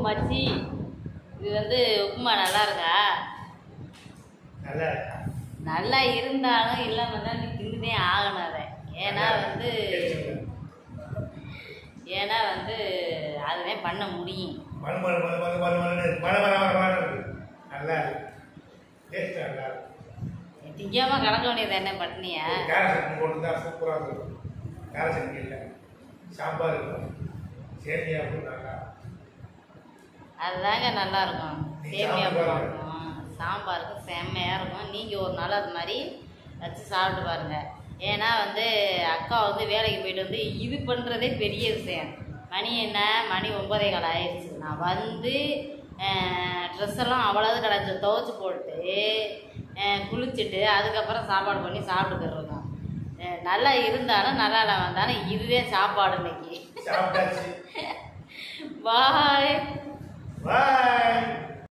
மச்சி இது வந்து உப்புமா நல்லா இருக்கா? நல்லா இருந்தாலும் இல்லாமல் தான் நீ தின்னுதே ஆகணும் அதை. ஏன்னா வந்து அதுதான் பண்ண முடியும். திங்காம கலக்க வேண்டியது என்ன பட்னியா? அதுதாங்க நல்லா இருக்கும். சேமியா போடணும், சாம்பாருக்கு செம்மையாக இருக்கும். நீங்கள் ஒரு நாள் அது மாதிரி வச்சு சாப்பிட்டு பாருங்கள். ஏன்னா வந்து அக்கா வந்து வேலைக்கு போயிட்டு வந்து இது பண்ணுறதே பெரிய விஷயம். மணி என்ன, மணி 9:15 ஆயிடுச்சு. நான் வந்து ட்ரெஸ் எல்லாம் அவ்வளோது கிடச்சி துவைச்சி போட்டு குளிச்சுட்டு அதுக்கப்புறம் சாப்பாடு பண்ணி சாப்பிட்டுக்கிறோம். நல்லா இருந்தாலும் நல்லா இல்லை வந்தாலும் இதுவே சாப்பாடு இன்னைக்கு. பாய்.